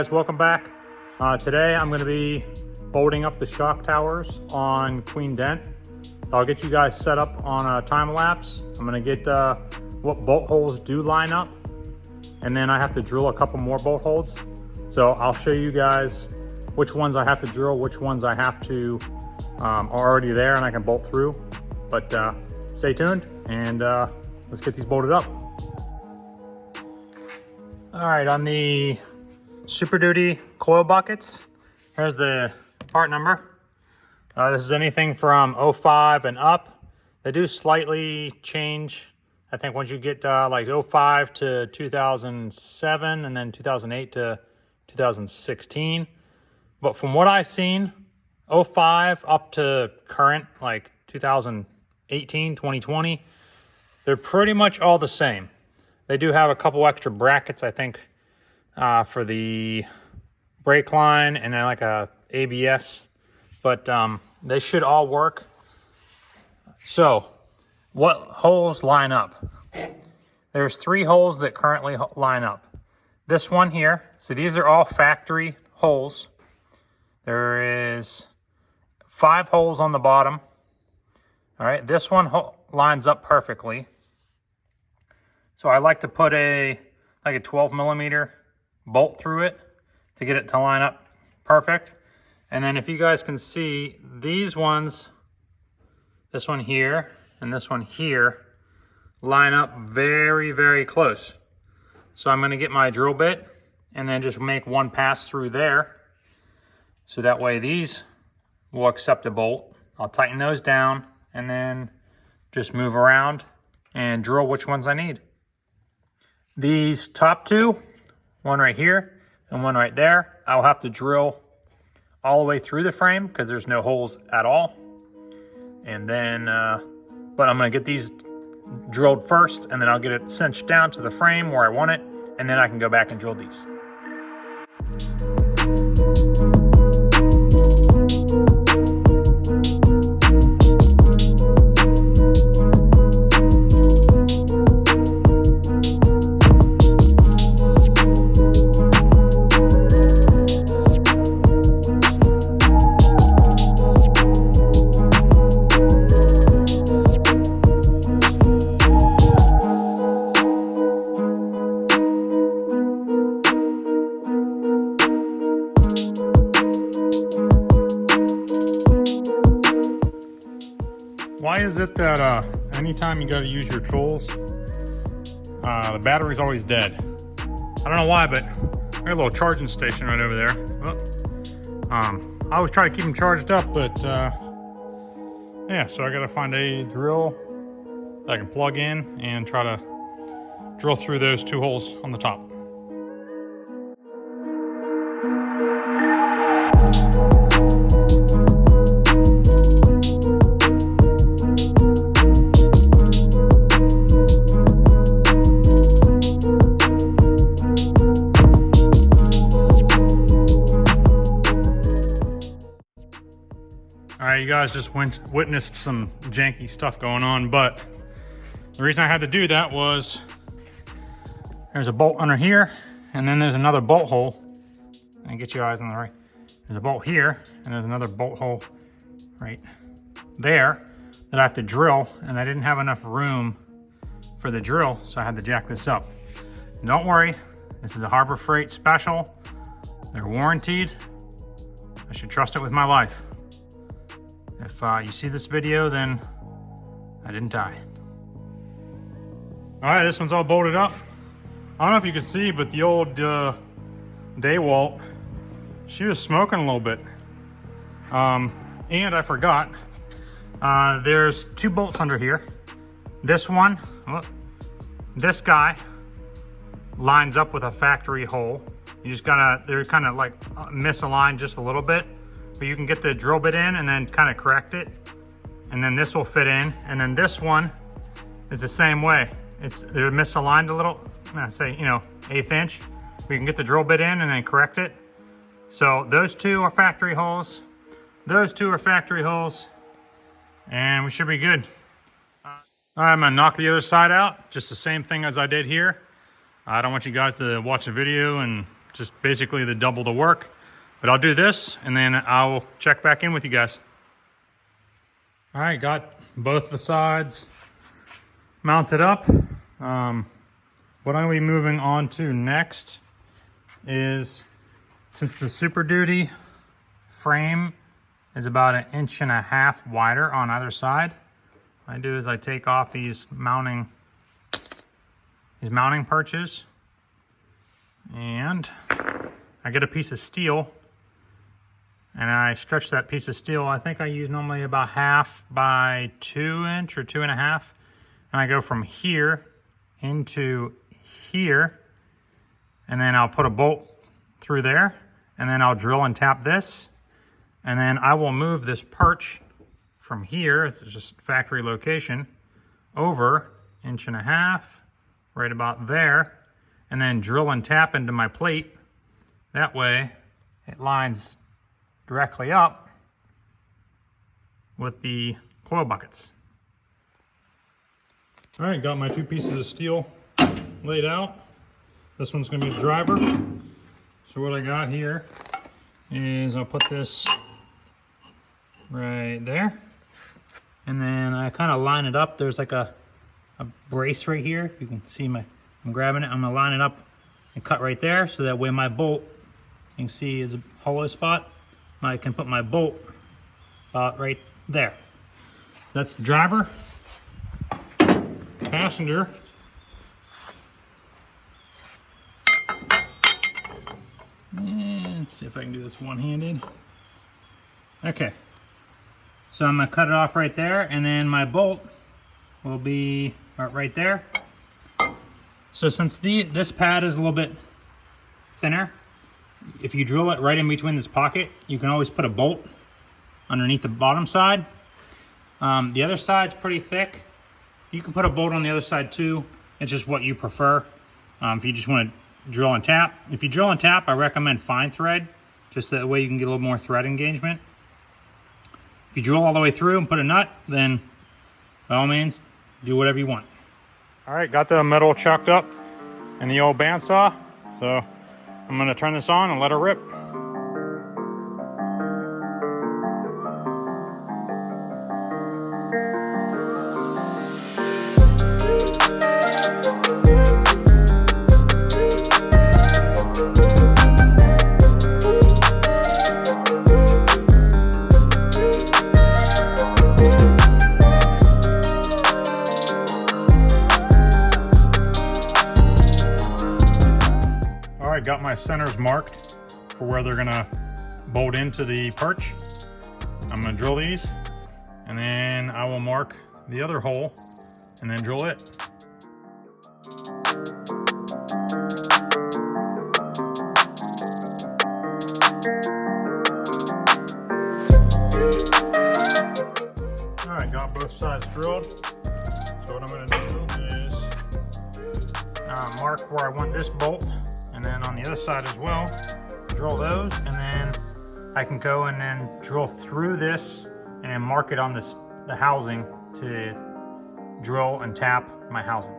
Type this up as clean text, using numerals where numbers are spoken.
guys, welcome back. Today I'm going to be bolting up the shock towers on Queen Dent. I'll get you guys set up on a time lapse. I'm going to get what bolt holes do line up, and then I have to drill a couple more bolt holes. So I'll show you guys which ones I have to drill, which ones I have to are already there and I can bolt through. But stay tuned and let's get these bolted up. All right, on the Super Duty coil buckets, here's the part number. This is anything from 05 and up. They do slightly change. I think once you get like 05 to 2007 and then 2008 to 2016. But from what I've seen, 05 up to current, like 2018, 2020, they're pretty much all the same. They do have a couple extra brackets, I think, for the brake line and then like a ABS, but they should all work. So what holes line up? There's 3 holes that currently line up. This one here, so these are all factory holes. There is 5 holes on the bottom. All right, this one lines up perfectly. So I like to put like a 12 millimeter bolt through it to get it to line up perfect. And then if you guys can see, these ones, this one here and this one here, line up very, very close. So I'm gonna get my drill bit and then just make one pass through there. So that way these will accept a bolt. I'll tighten those down and then just move around and drill which ones I need. These top 2, one right here and one right there, I'll have to drill all the way through the frame because there's no holes at all. And then, but I'm gonna get these drilled first and then I'll get it cinched down to the frame where I want it, and then I can go back and drill these. Why is it that anytime you got to use your tools, the battery's always dead? I don't know why, but there's a little charging station right over there. Well, I always try to keep them charged up, but yeah, so I got to find a drill that I can plug in and try to drill through those 2 holes on the top. All right, you guys just witnessed some janky stuff going on, but the reason I had to do that was there's a bolt under here, and then there's another bolt hole. And get your eyes on the right. There's a bolt here, and there's another bolt hole right there that I have to drill, and I didn't have enough room for the drill, so I had to jack this up. Don't worry, this is a Harbor Freight special. They're warranted. I should trust it with my life. If you see this video, then I didn't die. All right, this one's all bolted up. I don't know if you can see, but the old Daywalt, she was smoking a little bit. And I forgot, there's 2 bolts under here. This one, this guy lines up with a factory hole. You just gotta, they're kind of like misaligned just a little bit. But you can get the drill bit in and then kind of correct it. And then this will fit in. And then this one is the same way. They're misaligned a little, I say, you know, 1/8 inch. We can get the drill bit in and then correct it. So those 2 are factory holes. Those 2 are factory holes. And we should be good. All right, I'm gonna knock the other side out. Just the same thing as I did here. I don't want you guys to watch the video and just basically the double the work. But I'll do this and then I'll check back in with you guys. All right, got both the sides mounted up. What I'm gonna be moving on to next is, since the Super Duty frame is about 1.5 inches wider on either side, what I do is I take off these mounting perches, and I get a piece of steel and I stretch that piece of steel. I think I use normally about 1/2 by 2 inch or 2.5. And I go from here into here, and then I'll put a bolt through there, and then I'll drill and tap this, and then I will move this perch from here, it's just factory location, over 1.5 inches, right about there, and then drill and tap into my plate. That way it lines directly up with the coil buckets. All right, got my 2 pieces of steel laid out. This one's gonna be the driver. So what I got here is I'll put this right there. And then I kind of line it up. There's like a brace right here. If you can see I'm grabbing it. I'm gonna line it up and cut right there, so that way my bolt, you can see is a hollow spot. I can put my bolt right there. So that's the driver. Passenger. And let's see if I can do this one-handed. Okay. So I'm gonna cut it off right there, and then my bolt will be right there. So since this pad is a little bit thinner, if you drill it right in between this pocket, you can always put a bolt underneath the bottom side. The other side's pretty thick. You can put a bolt on the other side too. It's just what you prefer. If you just want to drill and tap. If you drill and tap, I recommend fine thread, just that way you can get a little more thread engagement. If you drill all the way through and put a nut, then by all means, do whatever you want. All right, got the metal chucked up in the old bandsaw. So I'm gonna turn this on and let her rip. All right, got my centers marked for where they're gonna bolt into the perch. I'm gonna drill these, and then I will mark the other hole and then drill it. All right, got both sides drilled. So what I'm gonna do is mark where I want this bolt, and then on the other side as well, drill those, and then I can go and then drill through this and then mark it on the housing to drill and tap my housing.